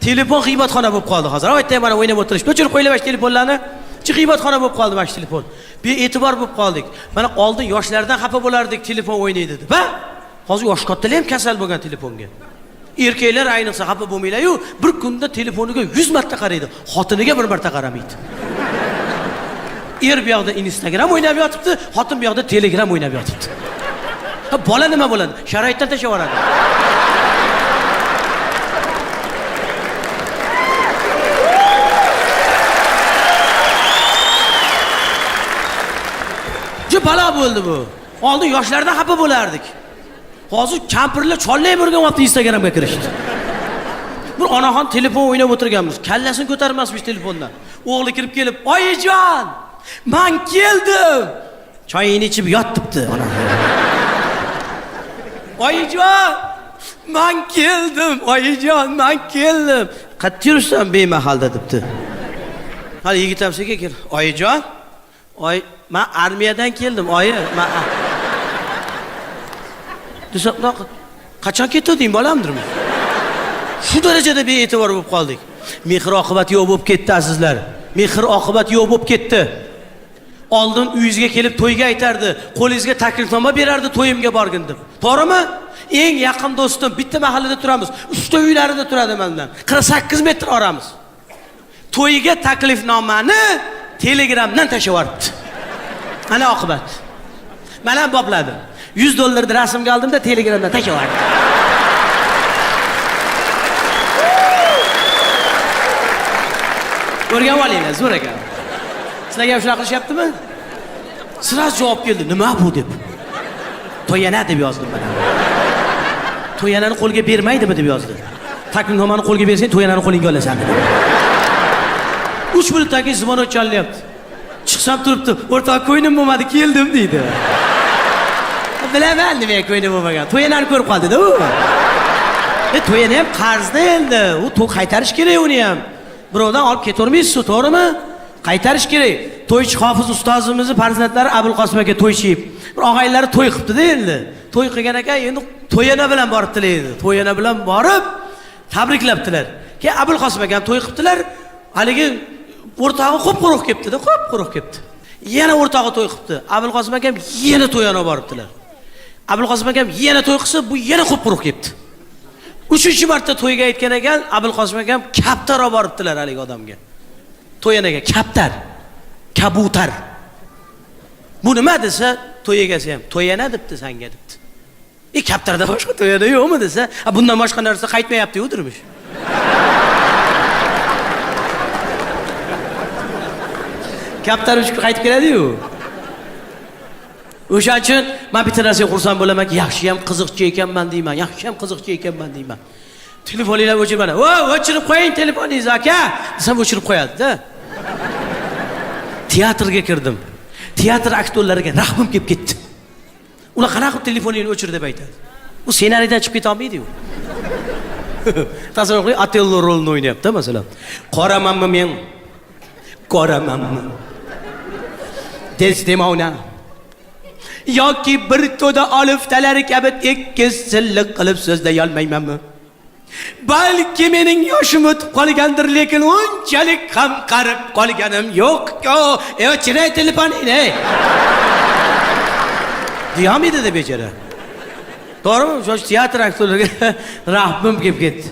Telefon g'iybatxona bo'lib qoldi hozir. Aytay mana o'ynab o'tirishdi. O'chirib qo'yinglar mana telefonlarni. G'iybatxona bo'lib qoldi mana telefon. Bee'tibor bo'lib qoldik. Mana oldin yoshlardan xafa bo'lardik, telefon o'ynaydi deb. Ha? Hozir yosh kattalar ham kasal bo'lgan telefonga. Erkaklar ayniqsa xafa bo'lmaylar-yu, bir kunda telefoniga 100 marta qaraydi, xotiniga bir marta qaramaydi. Er bu yoqda Instagram o'ynab yotibdi, xotin bu yoqda Telegram o'ynab yotibdi. Ha, bola nima bo'ladi? Sharoitdan tashlab yuboradi. Ju balo bo'ldi bu. Oldin yoshlardan xafa bo'lardik. Hozir kampirlar chollar birga vaqt Instagramga kirishdi. Bir onaxon telefon o'ynab o'tirganmiz. Kallasini ko'tarmasmish telefondan. O'g'li kirib kelib, "Oyijon, men keldim." Choyini ichib yotibdi ona. "Oyijon, men keldim. Oyijon, men keldim." Qattiq yursan bemahalda debdi. Hali yigit ham senga kel. "Oyijon, men armiyadan keldim, oyi. Men desa, qachon ketding bolamdirmi?" Shu darajada bee'tibor bo'lib qoldik. Mehr oqibat yo'q bo'lib ketdi azizlar. Mehr oqibat yo'q bo'lib ketdi. Oldin uyingizga kelib to'yga aytardi, qo'lingizga taklifnoma berardi to'yimga borgin deb. To'g'rimi? Eng yaqin do'stim, bitta mahallada turamiz. Uchta uylarida turadi mendan. 48 metr oramiz. To'yiga taklifnomani Telegramdan tashlab yuboribdi. Mana oqibat. Men ham bopladim. $100 rasmga oldimda Telegramdan tashlab yubordim. Ko'rgan olinglar, zo'r ekan. Sizlarga ham shunaqa qilishyaptimi? Siraz javob keldi. Nima bu deb. To'yana deb yozdim men. To'yanani qo'lga bermaydimi deb yozdi. Taklifnomani qo'lga bersang, to'yanani qo'lingga olasan. 3 minutdan keyin zvonok chalyapti. Chiqsam turibdi. "O'rtoq, ko'nglim bo'lmadi, keldim" deydi. Bilaman nima ko'nglim bo'lmagan. To'yanani ko'rib qoldi-da u. To'yani ham qarzda endi. U to'y qaytarish kerak uni ham. Birovdan olib ketavermaysiz, to'g'rimi? Qaytarish kerak. To'ychi Hofiz ustozimizni farzandlari Abulqosim aka to'ychib. Bir og'aylari to'y qilibdi-da endi. To'y qilgan ekan, endi to'yana bilan boribdilar edi. To'yana bilan borib tabriklabdilar. Keyin Abulqosim aka to'y qilibdilar. Haligi o'rtog'i qo'p-quruq kelibdi-da, qo'p-quruq kelibdi. Yana o'rtog'i to'y qilibdi. Abulqosim aka yana to'yana boribdilar. Abulqosim aka yana to'y qilsa, bu yana qo'p-quruq kelibdi. 3-marta to'yga aytgan ekan, Abulqosim aka kaptar olib boribdilar haligi odamga. To'yanaga kaptar, kabutar. Bu nima desa, to'y egasi ham to'yana debdi senga debdi. Kaptarda boshqa to'yana yo'qmi desa, bundan boshqa narsa qaytmayapti-yu turmush. Kaptar 3 kun qaytib keladi-yu. O'shaning uchun men bitta narsaga xursand bo'laman, yaxshi ham qiziqchi ekanman deyman, yaxshi ham qiziqchi ekanman deyman. Telefoninglar o'chirib mana. O'chirib qo'ying telefoningizni aka. Desam o'chirib qo'yadi-da. Teatrga kirdim. Teatr aktyorlariga rahmim kelib ketdi. Ular qanaqa telefoningni o'chir deb aytadi. U ssenariydan chiqib keta olmaydi-yu. Tasavvur qiling, Otello rolini o'ynayapti, masalan. Qoramanmi men? Qoramanmi? Desdemona. Yoki bir to'da oliftalari kabi tekis silliq qilib so'zlay olmaymanmi? Balki mening yoshim o'tib qolgandir, lekin unchalik ham qarib qolganim yo'q-ku. O'chiray telefoningni. Deyamidi deb bechara. To'g'rimi? O'sha teatr aktyorlariga rahmim kelib ketdi.